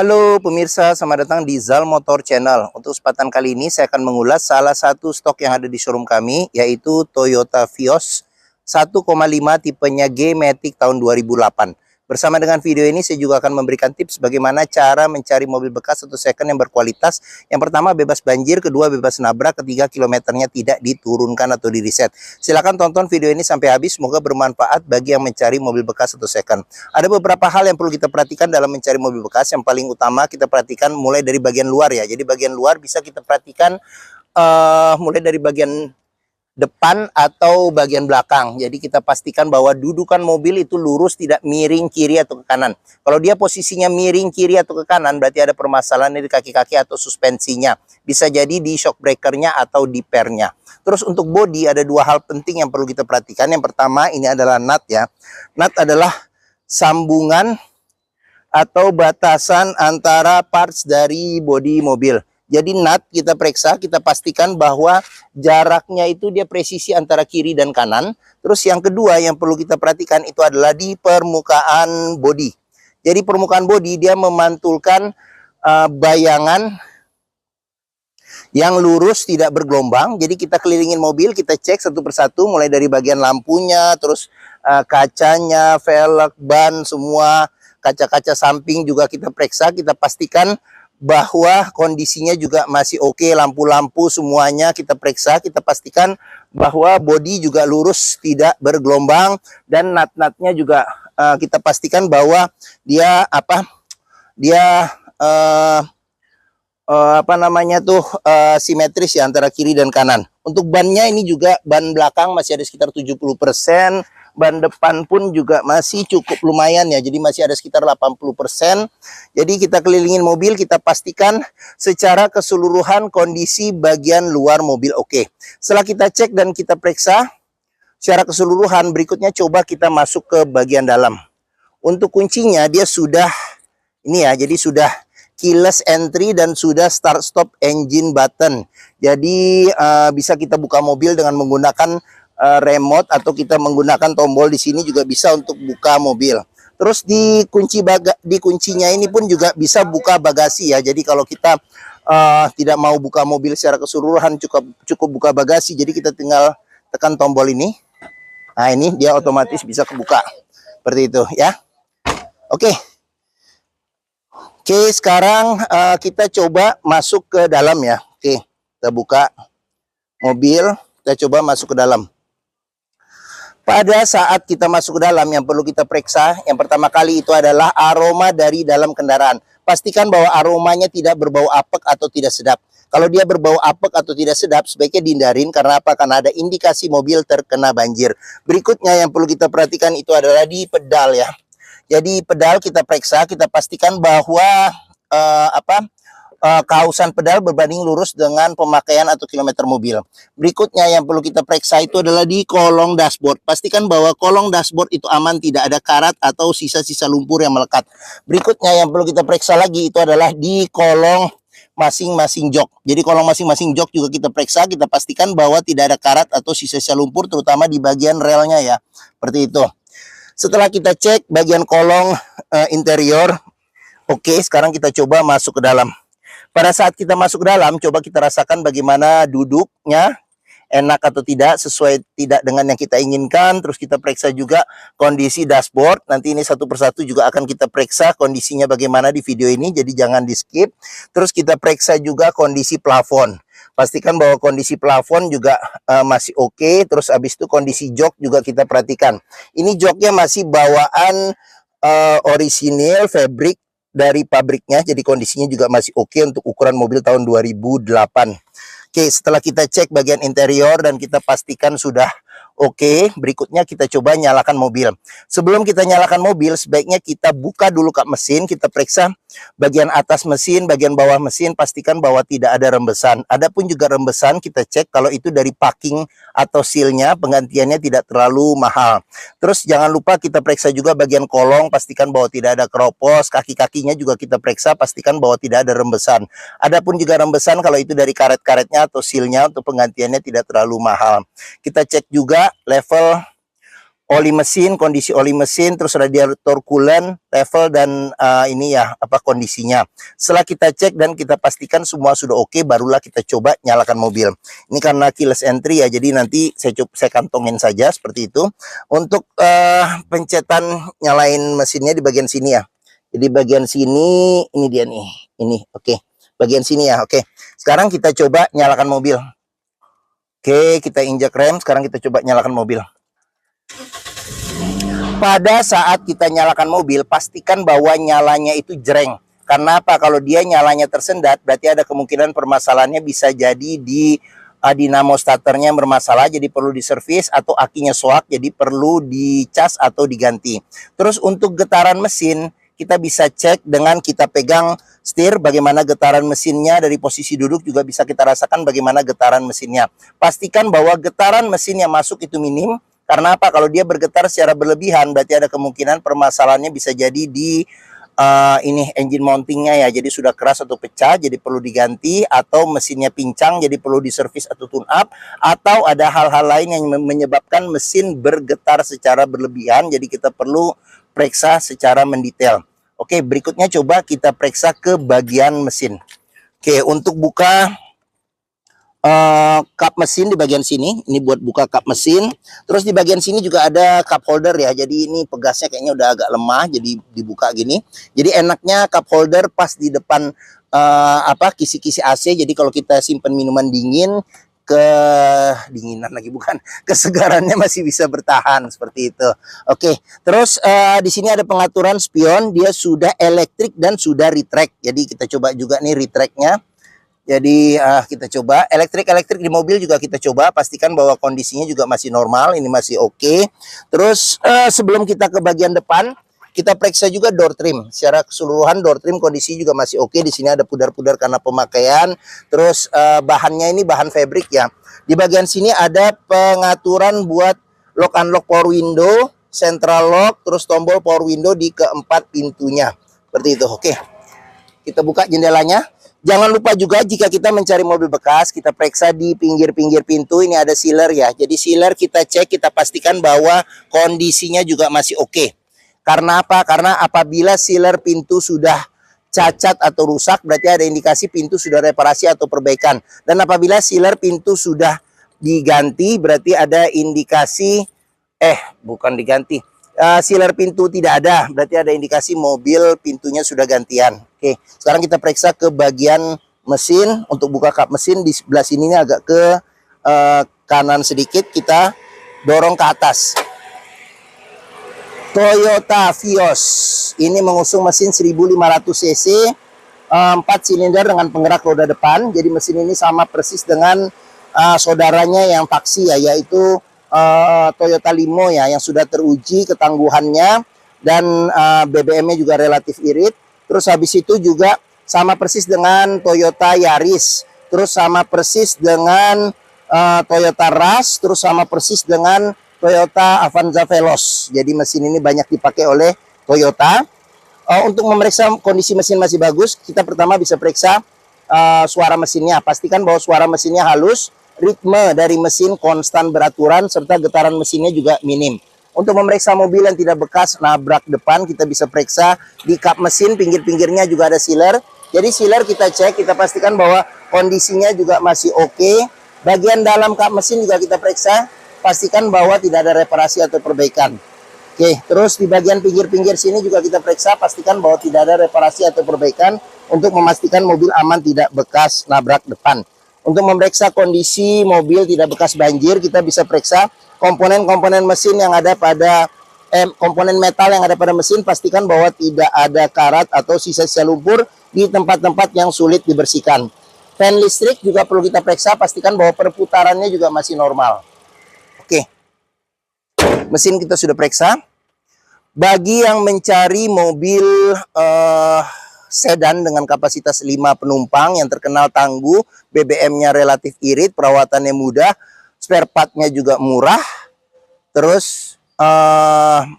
Halo pemirsa, selamat datang di Zal Motor Channel. Untuk kesempatan kali ini saya akan mengulas salah satu stok yang ada di showroom kami, yaitu Toyota Vios 1,5 tipenya G-Matic tahun 2008. Bersama dengan video ini saya juga akan memberikan tips bagaimana cara mencari mobil bekas atau second yang berkualitas. Yang pertama bebas banjir, kedua bebas nabrak, ketiga kilometernya tidak diturunkan atau di reset. Silahkan tonton video ini sampai habis, semoga bermanfaat bagi yang mencari mobil bekas atau second. Ada beberapa hal yang perlu kita perhatikan dalam mencari mobil bekas. Yang paling utama kita perhatikan mulai dari bagian luar ya. Jadi bagian luar bisa kita perhatikan mulai dari bagian depan atau bagian belakang. Jadi kita pastikan bahwa dudukan mobil itu lurus, tidak miring kiri atau ke kanan. Kalau dia posisinya miring kiri atau ke kanan, berarti ada permasalahan di kaki-kaki atau suspensinya. Bisa jadi di shock breakernya atau di pernya. Terus untuk bodi ada dua hal penting yang perlu kita perhatikan. Yang pertama ini adalah nut ya. Nut adalah sambungan atau batasan antara parts dari bodi mobil. Jadi nut kita periksa, kita pastikan bahwa jaraknya itu dia presisi antara kiri dan kanan. Terus yang kedua yang perlu kita perhatikan itu adalah di permukaan bodi. Jadi permukaan bodi dia memantulkan bayangan yang lurus tidak bergelombang. Jadi kita kelilingin mobil, kita cek satu persatu mulai dari bagian lampunya, terus kacanya, velg, ban, semua kaca-kaca samping juga kita periksa, kita pastikan bahwa kondisinya juga masih oke, lampu-lampu semuanya kita periksa, kita pastikan bahwa bodi juga lurus tidak bergelombang, dan nut-nutnya juga kita pastikan bahwa dia simetris ya antara kiri dan kanan. Untuk bannya ini juga ban belakang masih ada sekitar 70%. Ban depan pun juga masih cukup lumayan ya, jadi masih ada sekitar 80%. Jadi kita kelilingin mobil, kita pastikan secara keseluruhan kondisi bagian luar mobil oke. Setelah kita cek dan kita periksa secara keseluruhan, berikutnya coba kita masuk ke bagian dalam. Untuk kuncinya dia sudah ini ya, jadi sudah keyless entry dan sudah start stop engine button. Jadi bisa kita buka mobil dengan menggunakan remote, atau kita menggunakan tombol di sini juga bisa untuk buka mobil. Terus di kuncinya ini pun juga bisa buka bagasi ya. Jadi kalau kita tidak mau buka mobil secara keseluruhan, cukup buka bagasi. Jadi kita tinggal tekan tombol ini. Nah ini dia otomatis bisa kebuka seperti itu ya. Oke, sekarang kita coba masuk ke dalam ya. Oke, kita buka mobil, kita coba masuk ke dalam. Pada saat kita masuk ke dalam, yang perlu kita periksa yang pertama kali itu adalah aroma dari dalam kendaraan. Pastikan bahwa aromanya tidak berbau apek atau tidak sedap. Kalau dia berbau apek atau tidak sedap, sebaiknya dihindarin. Karena apa? Karena ada indikasi mobil terkena banjir. Berikutnya yang perlu kita perhatikan itu adalah di pedal ya. Jadi pedal kita periksa, kita pastikan bahwa kausan pedal berbanding lurus dengan pemakaian atau kilometer mobil. Berikutnya yang perlu kita periksa itu adalah di kolong dashboard. Pastikan bahwa kolong dashboard itu aman, tidak ada karat atau sisa-sisa lumpur yang melekat. Berikutnya yang perlu kita periksa lagi itu adalah di kolong masing-masing jok. Jadi kolong masing-masing jok juga kita periksa, kita pastikan bahwa tidak ada karat atau sisa-sisa lumpur, terutama di bagian relnya ya. Seperti itu. Setelah kita cek bagian kolong interior, oke, sekarang kita coba masuk ke dalam. Pada saat kita masuk ke dalam, coba kita rasakan bagaimana duduknya, enak atau tidak, sesuai tidak dengan yang kita inginkan. Terus kita periksa juga kondisi dashboard. Nanti ini satu persatu juga akan kita periksa kondisinya bagaimana di video ini, jadi jangan di skip. Terus kita periksa juga kondisi plafon. Pastikan bahwa kondisi plafon juga masih oke. Terus habis itu kondisi jok juga kita perhatikan. Ini joknya masih bawaan orisinil fabric dari pabriknya, jadi kondisinya juga masih oke untuk ukuran mobil tahun 2008. Oke, setelah kita cek bagian interior dan kita pastikan sudah oke, berikutnya kita coba nyalakan mobil. Sebelum kita nyalakan mobil, sebaiknya kita buka dulu kap mesin, kita periksa bagian atas mesin, bagian bawah mesin, pastikan bahwa tidak ada rembesan. Adapun juga rembesan, kita cek kalau itu dari packing atau sealnya, penggantiannya tidak terlalu mahal. Terus jangan lupa kita periksa juga bagian kolong, pastikan bahwa tidak ada keropos, kaki-kakinya juga kita periksa, pastikan bahwa tidak ada rembesan. Adapun juga rembesan kalau itu dari karet-karetnya atau sealnya, untuk penggantiannya tidak terlalu mahal. Kita cek juga level oli mesin, kondisi oli mesin, terus radiator coolant, level dan ini ya apa kondisinya. Setelah kita cek dan kita pastikan semua sudah oke, barulah kita coba nyalakan mobil. Ini karena keyless entry ya, jadi nanti saya kantongin saja seperti itu. Untuk pencetan nyalain mesinnya di bagian sini ya. Jadi bagian sini ini dia nih, ini oke. Bagian sini ya, oke. Sekarang kita coba nyalakan mobil. Oke, kita injak rem. Sekarang kita coba nyalakan mobil. Pada saat kita nyalakan mobil, pastikan bahwa nyalanya itu jreng. Karena apa? Kalau dia nyalanya tersendat, berarti ada kemungkinan permasalahannya bisa jadi di dinamo starternya bermasalah, jadi perlu diservis, atau akinya soak, jadi perlu dicas atau diganti. Terus untuk getaran mesin, kita bisa cek dengan kita pegang setir, bagaimana getaran mesinnya. Dari posisi duduk juga bisa kita rasakan bagaimana getaran mesinnya. Pastikan bahwa getaran mesin yang masuk itu minim. Karena apa? Kalau dia bergetar secara berlebihan, berarti ada kemungkinan permasalahannya bisa jadi di ini engine mountingnya ya. Jadi sudah keras atau pecah, jadi perlu diganti. Atau mesinnya pincang, jadi perlu diservis atau tune up. Atau ada hal-hal lain yang menyebabkan mesin bergetar secara berlebihan. Jadi kita perlu periksa secara mendetail. Oke, berikutnya coba kita periksa ke bagian mesin. Oke, untuk buka kap mesin di bagian sini, ini buat buka kap mesin. Terus di bagian sini juga ada cup holder ya. Jadi ini pegasnya kayaknya udah agak lemah, jadi dibuka gini. Jadi enaknya cup holder pas di depan kisi-kisi AC. Jadi kalau kita simpan minuman dingin, kedinginan lagi bukan, kesegarannya masih bisa bertahan seperti itu. Oke, terus di sini ada pengaturan spion, dia sudah elektrik dan sudah retract. Jadi kita coba juga nih retractnya. Jadi kita coba elektrik di mobil juga kita coba, pastikan bahwa kondisinya juga masih normal, ini masih oke. Terus sebelum kita ke bagian depan, kita periksa juga door trim. Secara keseluruhan door trim kondisi juga masih oke. Di sini ada pudar-pudar karena pemakaian. Terus bahannya ini bahan fabric ya. Di bagian sini ada pengaturan buat lock unlock power window, central lock, terus tombol power window di keempat pintunya. Seperti itu. Oke. Kita buka jendelanya. Jangan lupa juga jika kita mencari mobil bekas, kita periksa di pinggir-pinggir pintu. Ini ada sealer ya. Jadi sealer kita cek, kita pastikan bahwa kondisinya juga masih oke. Karena apa? Karena apabila sealer pintu sudah cacat atau rusak, berarti ada indikasi pintu sudah reparasi atau perbaikan. Dan apabila sealer pintu sudah diganti, berarti ada indikasi, bukan diganti. Sealer pintu tidak ada, berarti ada indikasi mobil pintunya sudah gantian. Oke, sekarang kita periksa ke bagian mesin. Untuk buka kap mesin di sebelah sini agak ke kanan sedikit, kita dorong ke atas. Toyota Vios ini mengusung mesin 1500 cc, 4 silinder dengan penggerak roda depan. Jadi mesin ini sama persis dengan saudaranya yang taksi ya, yaitu Toyota Limo ya, yang sudah teruji ketangguhannya dan BBM-nya juga relatif irit. Terus habis itu juga sama persis dengan Toyota Yaris, terus sama persis dengan Toyota Rush, terus sama persis dengan Toyota Avanza Veloz. Jadi mesin ini banyak dipakai oleh Toyota. Untuk memeriksa kondisi mesin masih bagus, kita pertama bisa periksa suara mesinnya. Pastikan bahwa suara mesinnya halus, ritme dari mesin konstan beraturan, serta getaran mesinnya juga minim. Untuk memeriksa mobil yang tidak bekas nabrak depan, kita bisa periksa di kap mesin, pinggir-pinggirnya juga ada sealer. Jadi sealer kita cek, kita pastikan bahwa kondisinya juga masih oke. Bagian dalam kap mesin juga kita periksa, pastikan bahwa tidak ada reparasi atau perbaikan. Oke, terus di bagian pinggir-pinggir sini juga kita periksa, pastikan bahwa tidak ada reparasi atau perbaikan untuk memastikan mobil aman tidak bekas nabrak depan. Untuk memeriksa kondisi mobil tidak bekas banjir, kita bisa periksa komponen-komponen mesin yang ada pada komponen metal yang ada pada mesin. Pastikan bahwa tidak ada karat atau sisa-sisa lumpur di tempat-tempat yang sulit dibersihkan. Fan listrik juga perlu kita periksa, pastikan bahwa perputarannya juga masih normal. Oke, mesin kita sudah periksa. Bagi yang mencari mobil sedan dengan kapasitas 5 penumpang yang terkenal tangguh, BBM-nya relatif irit, perawatannya mudah, spare part-nya juga murah, terus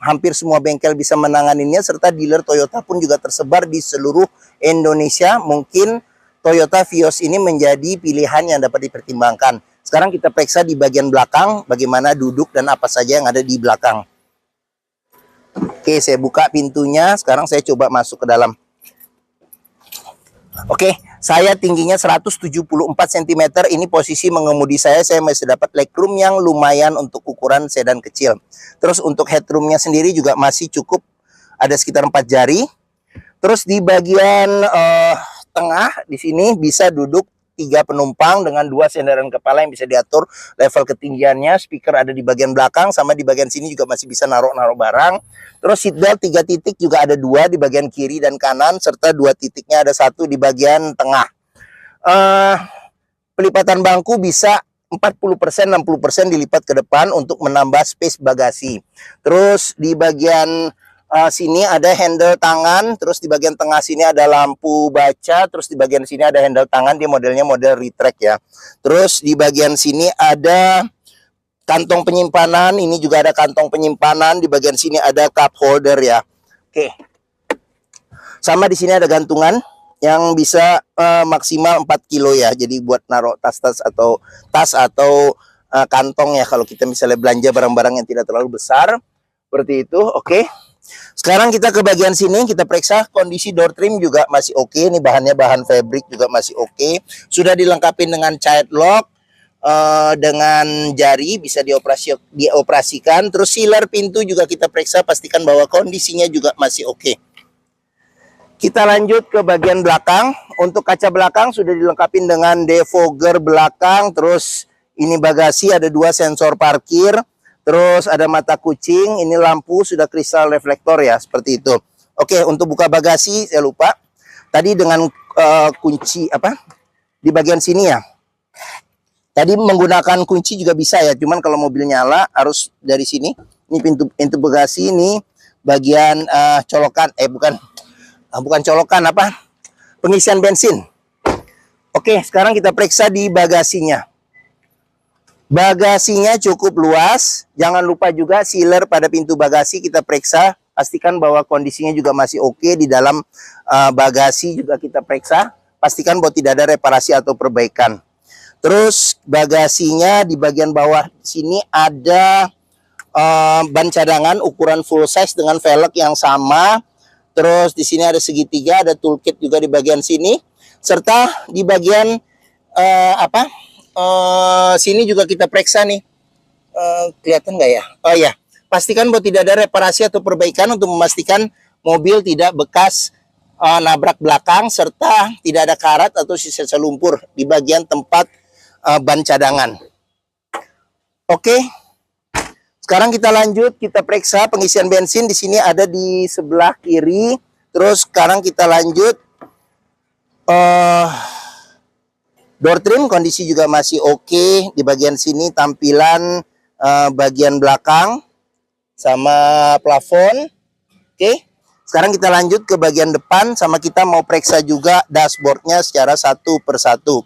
hampir semua bengkel bisa menanganinya, serta dealer Toyota pun juga tersebar di seluruh Indonesia. Mungkin Toyota Vios ini menjadi pilihan yang dapat dipertimbangkan. Sekarang kita periksa di bagian belakang, bagaimana duduk dan apa saja yang ada di belakang. Oke, saya buka pintunya. Sekarang saya coba masuk ke dalam. Oke, saya tingginya 174 cm. Ini posisi mengemudi saya masih dapat legroom yang lumayan untuk ukuran sedan kecil. Terus untuk headroomnya sendiri juga masih cukup, ada sekitar 4 jari. Terus di bagian tengah di sini bisa duduk 3 penumpang dengan 2 sandaran kepala yang bisa diatur level ketinggiannya. Speaker ada di bagian belakang, sama di bagian sini juga masih bisa naruh barang. Terus seatbelt 3 titik juga ada 2 di bagian kiri dan kanan, serta 2 titiknya ada 1 di bagian tengah. Pelipatan bangku bisa 40%, 60% dilipat ke depan untuk menambah space bagasi. Terus di bagian sini ada handle tangan, terus di bagian tengah sini ada lampu baca, terus di bagian sini ada handle tangan, dia modelnya model retract ya. Terus di bagian sini ada kantong penyimpanan, ini juga ada kantong penyimpanan, di bagian sini ada cup holder ya. Oke. Sama di sini ada gantungan yang bisa maksimal 4 kilo ya. Jadi buat naruh tas-tas atau kantong ya, kalau kita misalnya belanja barang-barang yang tidak terlalu besar. Seperti itu, oke. Sekarang kita ke bagian sini, kita periksa kondisi door trim juga masih oke. Ini bahannya bahan fabric juga masih oke. Sudah dilengkapi dengan child lock, dengan jari bisa dioperasikan. Terus sealer pintu juga kita periksa, pastikan bahwa kondisinya juga masih oke. Kita lanjut ke bagian belakang. Untuk kaca belakang sudah dilengkapi dengan defogger belakang. Terus ini bagasi, ada 2 sensor parkir. Terus ada mata kucing, ini lampu sudah kristal reflektor ya, seperti itu. Oke, untuk buka bagasi saya lupa. Tadi dengan kunci apa? Di bagian sini ya. Tadi menggunakan kunci juga bisa ya, cuman kalau mobil nyala harus dari sini. Ini pintu bagasi, ini bagian colokan, bukan colokan, apa? Pengisian bensin. Oke, sekarang kita periksa di bagasinya. Bagasinya cukup luas. Jangan lupa juga sealer pada pintu bagasi kita periksa. Pastikan bahwa kondisinya juga masih oke. Di dalam bagasi juga kita periksa. Pastikan bahwa tidak ada reparasi atau perbaikan. Terus bagasinya di bagian bawah sini ada ban cadangan ukuran full size dengan velg yang sama. Terus di sini ada segitiga, ada toolkit juga di bagian sini. Serta di bagian sini juga kita periksa nih, kelihatan nggak ya? Oh ya, pastikan bahwa tidak ada reparasi atau perbaikan untuk memastikan mobil tidak bekas nabrak belakang, serta tidak ada karat atau sisa lumpur di bagian tempat ban cadangan. Oke, sekarang kita lanjut, kita periksa pengisian bensin. Di sini ada di sebelah kiri. Terus sekarang kita lanjut. Door trim kondisi juga masih oke. Di bagian sini tampilan bagian belakang sama plafon. Oke. Sekarang kita lanjut ke bagian depan, sama kita mau periksa juga dashboardnya secara satu persatu.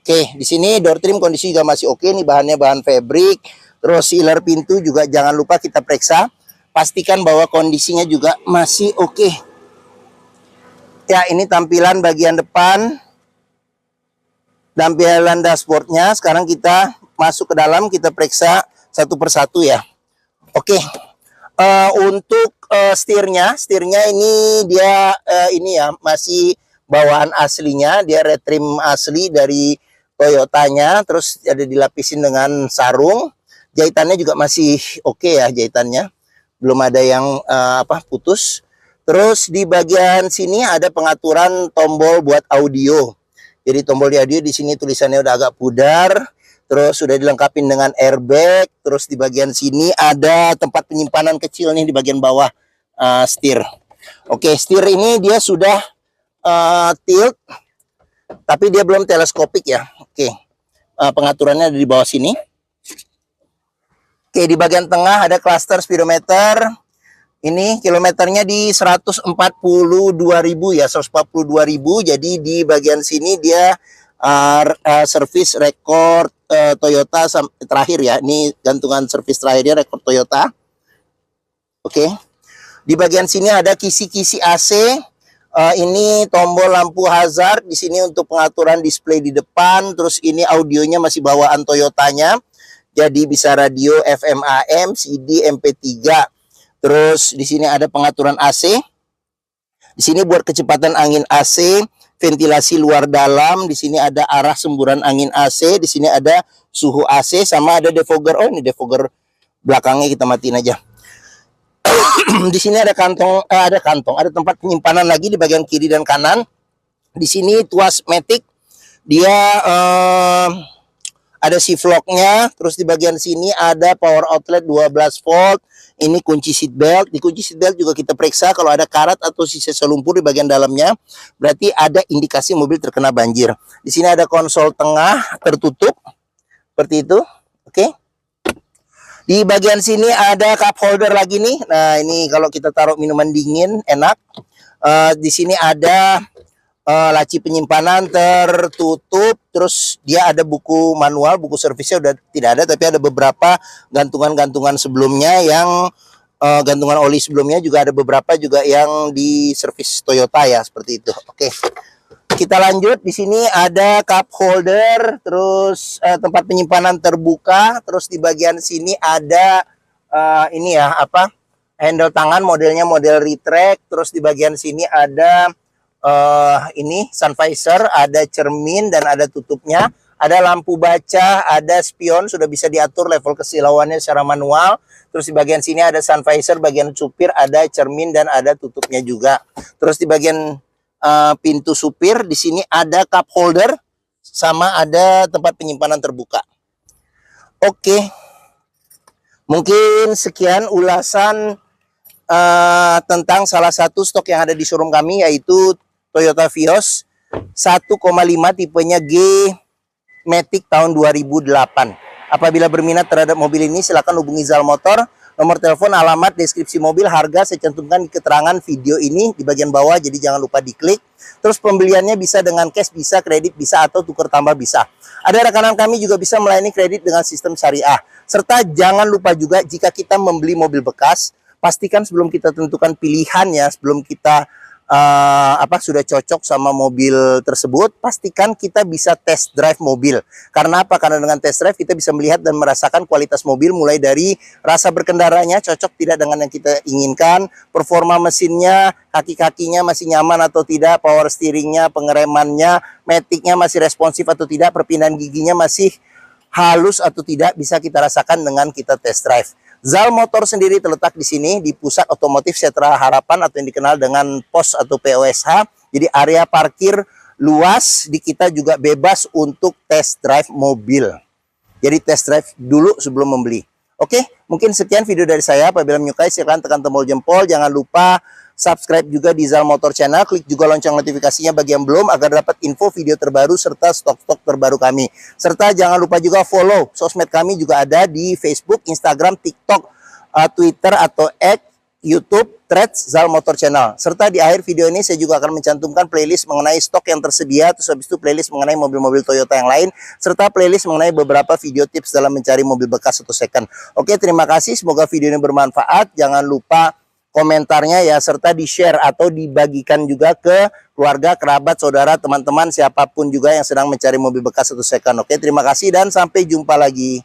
Oke, di sini door trim kondisi juga masih oke. Ini bahannya bahan fabric. Terus sealer pintu juga jangan lupa kita periksa. Pastikan bahwa kondisinya juga masih oke. Ya, ini tampilan bagian depan. Tampilan dashboardnya. Sekarang kita masuk ke dalam, kita periksa satu persatu ya. Oke. Untuk setirnya ini dia ini ya masih bawaan aslinya, dia retrim asli dari Toyotanya. Terus ada dilapisin dengan sarung. Jahitannya juga masih oke ya, jahitannya belum ada yang putus. Terus di bagian sini ada pengaturan tombol buat audio. Jadi tombol di audio di sini tulisannya udah agak pudar. Terus sudah dilengkapi dengan airbag. Terus di bagian sini ada tempat penyimpanan kecil nih di bagian bawah setir. Oke, setir ini dia sudah tilt, tapi dia belum teleskopik ya. Oke, pengaturannya ada di bawah sini. Oke, di bagian tengah ada cluster speedometer. Ini kilometernya di 142.000 ya, 142.000. Jadi di bagian sini dia service record Toyota terakhir ya. Ini gantungan service terakhirnya record Toyota. Oke. Di bagian sini ada kisi-kisi AC. Ini tombol lampu hazard. Di sini untuk pengaturan display di depan. Terus ini audionya masih bawaan Toyotanya. Jadi bisa radio FM AM, CD, MP3. Terus di sini ada pengaturan AC. Di sini buat kecepatan angin AC, ventilasi luar dalam. Di sini ada arah semburan angin AC. Di sini ada suhu AC, sama ada defogger. Oh, ini defogger belakangnya, kita matiin aja. Di sini ada kantong, ada tempat penyimpanan lagi di bagian kiri dan kanan. Di sini tuas matic, dia ada C-vlog-nya. Terus di bagian sini ada power outlet 12 volt. Ini kunci seat belt. Di kunci seat belt juga kita periksa kalau ada karat atau sisa selumpur di bagian dalamnya, berarti ada indikasi mobil terkena banjir. Di sini ada konsol tengah tertutup seperti itu. Oke. Di bagian sini ada cup holder lagi nih. Nah, ini kalau kita taruh minuman dingin enak. Di sini ada laci penyimpanan tertutup. Terus dia ada buku manual, buku servisnya udah tidak ada, tapi ada beberapa gantungan-gantungan sebelumnya yang gantungan oli sebelumnya juga ada beberapa juga yang di servis Toyota ya, seperti itu. Oke. Kita lanjut. Di sini ada cup holder, terus tempat penyimpanan terbuka, terus di bagian sini ada ini ya, apa? Handle tangan, modelnya model retract. Terus di bagian sini ada ini sun visor, ada cermin dan ada tutupnya, ada lampu baca, ada spion, sudah bisa diatur level kesilauannya secara manual. Terus di bagian sini ada sun visor, bagian supir ada cermin dan ada tutupnya juga. Terus di bagian pintu supir di sini ada cup holder sama ada tempat penyimpanan terbuka. Oke, mungkin sekian ulasan tentang salah satu stok yang ada di showroom kami, yaitu Toyota Vios 1,5 tipenya G Matic tahun 2008. Apabila berminat terhadap mobil ini, silakan hubungi Zal Motor. Nomor telepon, alamat, deskripsi mobil, harga saya cantumkan di keterangan video ini di bagian bawah, jadi jangan lupa diklik. Terus pembeliannya bisa dengan cash, bisa kredit, bisa atau tukar tambah bisa. Ada rekanan kami juga bisa melayani kredit dengan sistem syariah. Serta jangan lupa juga jika kita membeli mobil bekas, pastikan sebelum kita tentukan pilihannya, sebelum kita sudah cocok sama mobil tersebut, pastikan kita bisa test drive mobil. Karena apa? Karena dengan test drive kita bisa melihat dan merasakan kualitas mobil, mulai dari rasa berkendaranya cocok tidak dengan yang kita inginkan, performa mesinnya, kaki-kakinya masih nyaman atau tidak, power steeringnya, pengeremannya, maticnya masih responsif atau tidak, perpindahan giginya masih halus atau tidak, bisa kita rasakan dengan kita test drive. Zal Motor sendiri terletak di sini di Pusat Otomotif Setra Harapan atau yang dikenal dengan POS atau POSH. Jadi area parkir luas, di kita juga bebas untuk test drive mobil. Jadi test drive dulu sebelum membeli. Oke, mungkin sekian video dari saya. Apabila menyukai silahkan tekan tombol jempol. Jangan lupa subscribe juga di Zal Motor Channel. Klik juga lonceng notifikasinya bagi yang belum agar dapat info video terbaru serta stok-stok terbaru kami. Serta jangan lupa juga follow sosmed kami juga ada di Facebook, Instagram, TikTok, Twitter atau X, YouTube, Threads, Zal Motor Channel. Serta di akhir video ini saya juga akan mencantumkan playlist mengenai stok yang tersedia, terus habis itu playlist mengenai mobil-mobil Toyota yang lain, serta playlist mengenai beberapa video tips dalam mencari mobil bekas atau second. Oke, terima kasih. Semoga video ini bermanfaat. Jangan lupa komentarnya ya, serta di-share atau dibagikan juga ke keluarga, kerabat, saudara, teman-teman, siapapun juga yang sedang mencari mobil bekas atau second. Oke, terima kasih dan sampai jumpa lagi.